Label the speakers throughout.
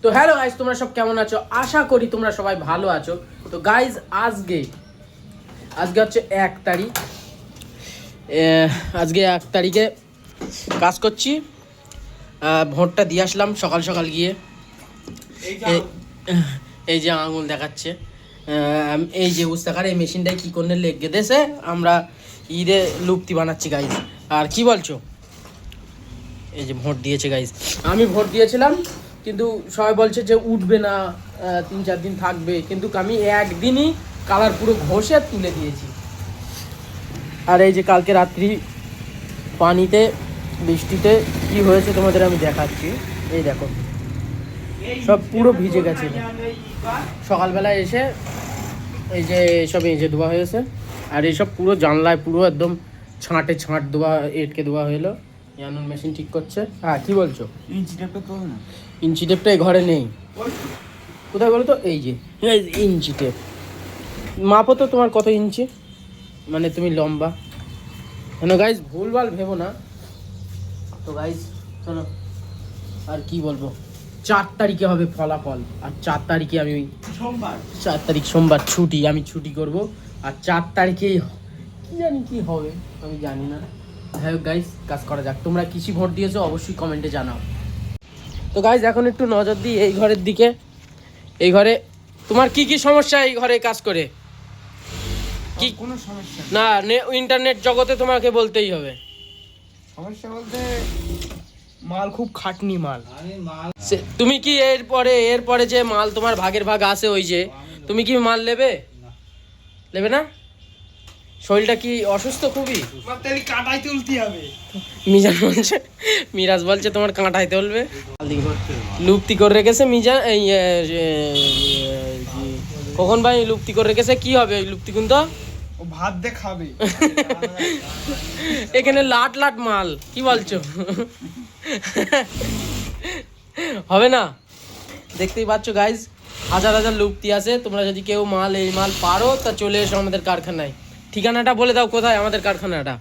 Speaker 1: তো hello guys, তোমরা সব কেমন আছো? আশা করি তোমরা সবাই ভালো আছো। তো গাইজ আজকে হচ্ছে 1 তারিখ। আজকে 1 তারিখে কাজ করছি। ভোটটা দিয়ে আসলাম সকাল সকাল গিয়ে। এই যে আঙুল দেখাচ্ছে, এই যে উস্তাকার এই মেশিনটাই কি করলে লেগে দেশে আমরা ঈদে লুপ্তি বানাচ্ছি গাইজ। আর কি বলছো? এই যে ভোট দিয়েছে গাইজ, আমি ভোট দিয়েছিলাম কিন্তু সবাই বলছে যে উঠবে না, 3-4 দিন থাকবে, কিন্তু আমি একদিনই কালার পুরো ঘষে তুলে দিয়েছি। আর এই যে কালকে রাত্রি পানিতে বৃষ্টিতে কি হয়েছে তোমাদের আমি দেখাচ্ছি। এই দেখো সব পুরো ভিজে গেছে। সকালবেলায় এসে এই যে সব এই যে ধোয়া হয়েছে, আর এইসব পুরো জানলায় পুরো একদম ছাঁট ধোয়া এটকে ধোয়া হলো। ইয়ানুন মেশিন ঠিক করছে। হ্যাঁ কি বলছো?
Speaker 2: ইঞ্চি টেপটা তো না,
Speaker 1: ইঞ্চি টেপটা এই ঘরে নেই। কোথায় বলো তো? এই যে ইঞ্চি টেপ মাপো তো, তোমার কত ইঞ্চি, মানে তুমি লম্বা। কেন গাইজ ভুলভাল ভেবো না। তো গাইজ শোনো, আর কি বলবো, 4 তারিখে হবে ফলাফল। আর 4 তারিখে আমি 4 তারিখ সোমবার ছুটি, আমি ছুটি করব। আর 4 তারিখেই কি জানি কি হবে, আমি জানি না। হ্যাঁ গাইজ কাজ করা যাক। তোমরা কিসি ভোট দিয়েছো অবশ্যই কমেন্টে জানাও। তো গাইজ এখন একটু নজর দিই এই ঘরের দিকে। এই ঘরে তোমার কি কি সমস্যা? এই ঘরে কাজ করে কি
Speaker 2: কোনো সমস্যা
Speaker 1: না, ইন্টারনেট জগতে তোমাকে বলতেই হবে।
Speaker 2: সমস্যা বলতে মাল খুব খাটনি মাল।
Speaker 1: তুমি কি এরপরে যে মাল তোমার ভাগের ভাগ আছে, ওই যে তুমি কি মাল নেবে না? শরীরটা কি অসুস্থ খুবই?
Speaker 2: কাটাই তুলতে হবে।
Speaker 1: মিরাজ বলছে তোমার কাঁটাই তুলবে। লুপ্তি করে রেখেছে মিজান, এই কখন ভাই লুপ্তি করে রেখেছে। কি হবে ওই লুপ্তি কিন্তু?
Speaker 2: ও ভাত দিয়ে খাবে।
Speaker 1: এখানে লাট মাল, কি বলছো? হবে না? দেখতেই পাচ্ছ গাইজ, হাজার লুপ্তি আছে। তোমরা যদি কেউ এই মাল পারো তা চলে এসো আমাদের কারখানায়। ঠিকানাটা বলে দাও, কোথায় আমাদের কারখানাটা?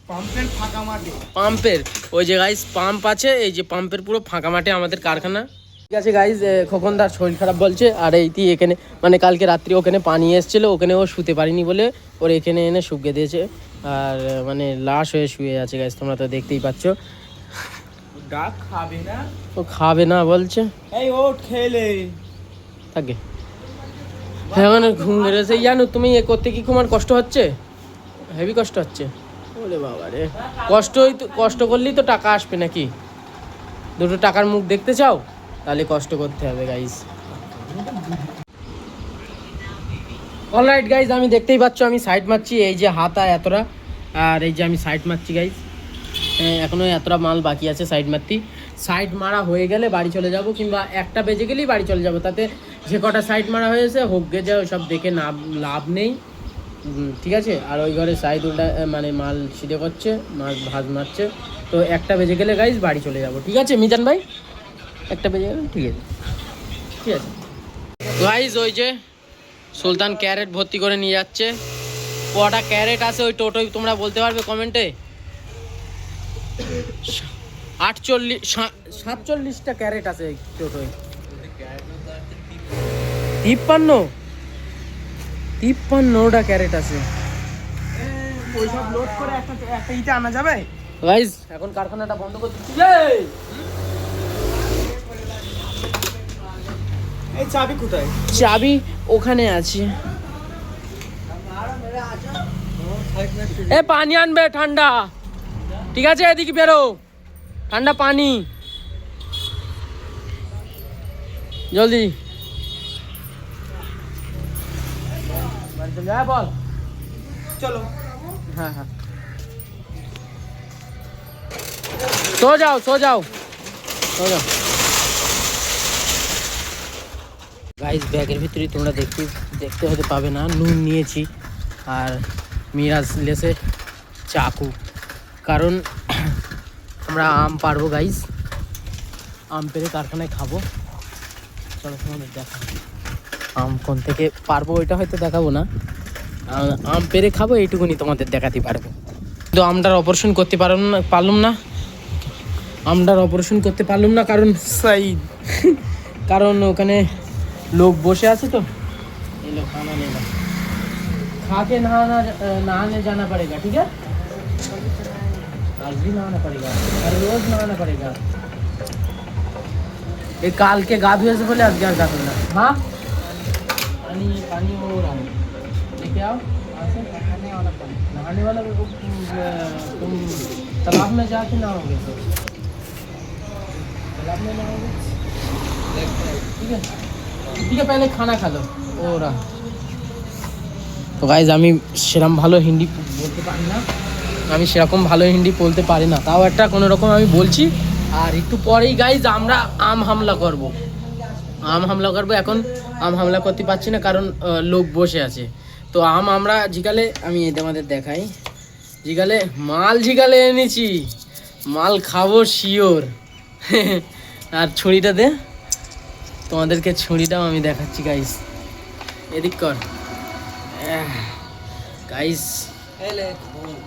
Speaker 2: পাম্পের ফাঁকা মাঠে।
Speaker 1: পাম্পের ওই যে গাইজ পাম্প আছে, এই যে পাম্পের পুরো ফাঁকা মাঠে আমাদের কারখানা। ঠিক আছে গাইজ, খোকনদার শরীর খারাপ বলছে। আর এইটি এখানে মানে কালকে রাত্রি ওখানে পানি এসেছিলো, ওখানে ও শুতে পারিনি বলে ওর এখানে এনে শুকিয়ে দিয়েছে। আর মানে লাশ হয়ে শুয়ে আছে গাইজ, তোমরা তো দেখতেই পাচ্ছ।
Speaker 2: ডাক খাবে না,
Speaker 1: ও খাবে না বলছে।
Speaker 2: এই ওট খেলে
Speaker 1: থাকে। হ্যাঁ মানে ঘুম বেড়েছে। জানো তুমি এ করতে কি তোমার কষ্ট হচ্ছে? হেভি কষ্ট হচ্ছে। ওরে বাবা রে, কষ্ট করলেই তো টাকা আসবে নাকি? দুটো টাকার মুখ দেখতে চাও? তাহলে কষ্ট করতে হবে গাইজ। অলরাইট গাইজ, আমি দেখতেই পাচ্ছ আমি সাইড মারছি। এই যে হাতা এতটা, আর এই যে আমি সাইড মারছি গাইজ। এখনও এতটা মাল বাকি আছে সাইড মারতি। সাইড মারা হয়ে গেলে বাড়ি চলে যাব, কিংবা 1টা বেজে গেলেই বাড়ি চলে যাব। তাতে যে কটা সাইড মারা হয়েছে হোক গে যায়, সব দেখে লাভ নেই। ঠিক আছে। আর ওই ঘরে সাইড উল্টা মানে মাল সিধে করছে, মাছ ভাজ মারছে। তো 1টা বেজে গেলে গাইজ বাড়ি চলে যাব। ঠিক আছে মিজান ভাই? 1টা বেজে গেলে ঠিক আছে। ঠিক আছে গাইজ, ওই যে সুলতান ক্যারেট ভর্তি করে নিয়ে যাচ্ছে। কটা ক্যারেট আছে ওই টোটোয় তোমরা বলতে পারবে কমেন্টে? 47টা ক্যারেট আছে এই টোটোয়। 53টা ক্যারেট আছে।
Speaker 2: ওইসব লোড করে একটা ইটা আনা যাবে।
Speaker 1: গাইজ এখন কারখানাটা বন্ধ করে দিচ্ছি।
Speaker 2: এই চাবি কোথায়?
Speaker 1: চাবি ওখানে আছে। এ পানি আনবে ঠান্ডা। ঠিক আছে এদিকে বেরো, ঠান্ডা পানি জলদি। বল
Speaker 2: চলো।
Speaker 1: হ্যাঁ সো যাও গাইস। ব্যাগের ভিতরে তোমরা দেখতে হতে পাবে না, নুন নিয়েছি। আর মিরাজ লেসে চাকু, কারণ আমরা আম পারবো গাইস। আম পেরে কারখানায় খাবো। চলো তোমাদের দেখাবো আম কোন থেকে পারবো, ওইটা হয়তো দেখাবো না। আম পেরে খাবো এইটুকুনি তোমাদের দেখাতে পারবো। কিন্তু আমটার অপারেশন করতে পারলাম না। আমটার অপারেশন করতে পারলাম না কারণ সাইদ কারণ ওখানে লোক বসে আছে তো। ये लो खाना ले लो, खा के नहाने जाना पड़ेगा, ठीक है? आज भी नहाना पड़ेगा, हर रोज नहाना पड़ेगा। ये काल के गा धुए से बोले आज गा करना। हाँ पानी पानी हो रहा है, लेके आओ। नहाने वाला तुम तालाब में जाके नहाओगे तो तालाब में नहाओगे, ठीक है? ठीक है, पहले खाना खा लो। ওরা তো গাইজ আমি সেরকম ভালো হিন্দি বলতে পারি না, আমি সেরকম ভালো হিন্দি বলতে পারি না, তাও একটা কোনো রকম আমি বলছি। আর একটু পরেই গাইজ আমরা আম হামলা করব। এখন আম হামলা করতে পারছি না কারণ লোক বসে আছে। তো আমরা জিগালে, আমি তোমাদের দেখাই, জিগালে এনেছি, মাল খাবো শিওর। আর ছুরিটা দে, তোমাদেরকে ছুরিটাও আমি দেখাচ্ছি গাইজ, এদিক কর গাইজ,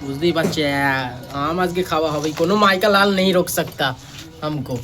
Speaker 1: বুঝতেই পারছি আম আজকে খাওয়া হবে, কোনো মাইকা লাল নেই রোক सकता हमको।